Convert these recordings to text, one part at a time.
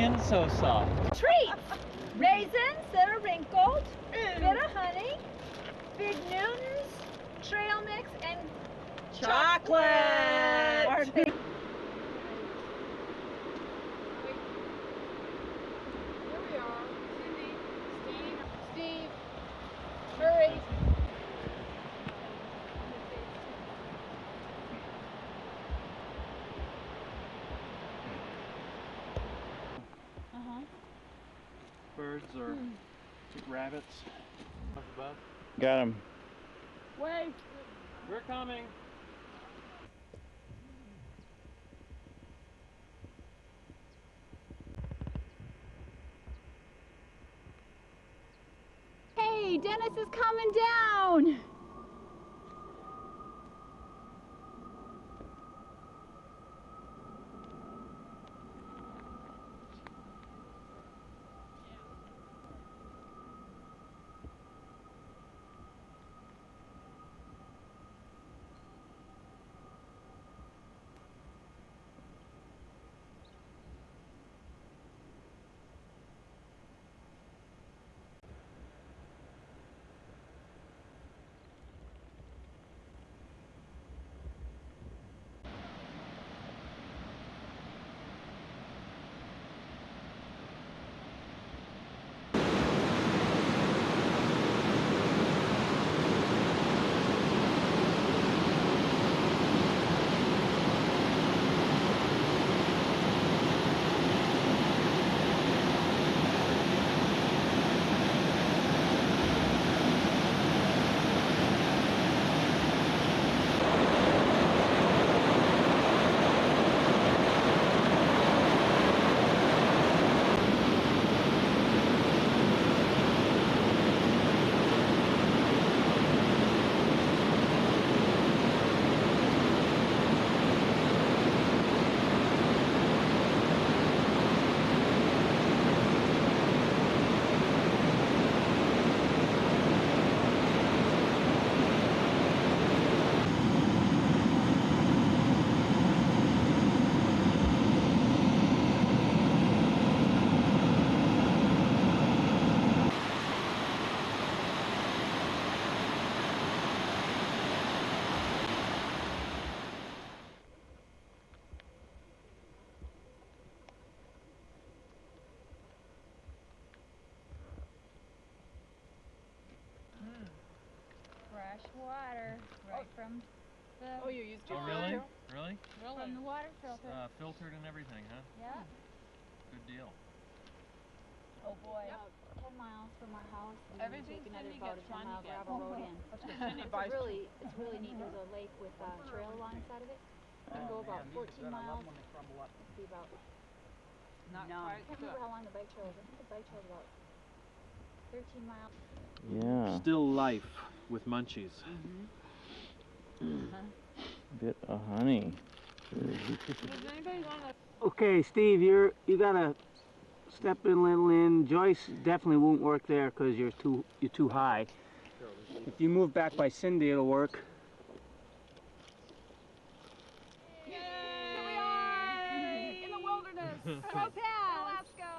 skin so soft? Treats! Raisins that are wrinkled, bit of honey, Big Newtons, trail mix, and Chocolate! Here we are. Cindy, Steve, hurry. Birds or rabbits up above. Got him. wait. We're coming. Hey, Dennis is coming down. Fresh water right from the Oh, you used your Oh, really? filter? Really? from the water filter. Filtered and everything, huh? Yeah. Good deal. Oh boy. Yep. 10 miles from our house. We Everything take another Cindy about a gets, 10 Ronnie mile gets. gravel road in. Cindy buys It's really neat. There's a lake with a trail alongside of it. You can go about 14 miles. Let's see, about not I quite can't remember how long the bike trail is. I think the bike trail is about 13 miles. Yeah. Still life with munchies. Bit of honey. Does anybody want to? Okay, Steve, you gotta step in a little in. Joyce definitely won't work there because you're too high. If you move back by Cindy, it'll work. Yay! Here we are in the wilderness. Go past. Alaska.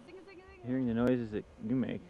Zing, zing, zing. Hearing the noises that you make.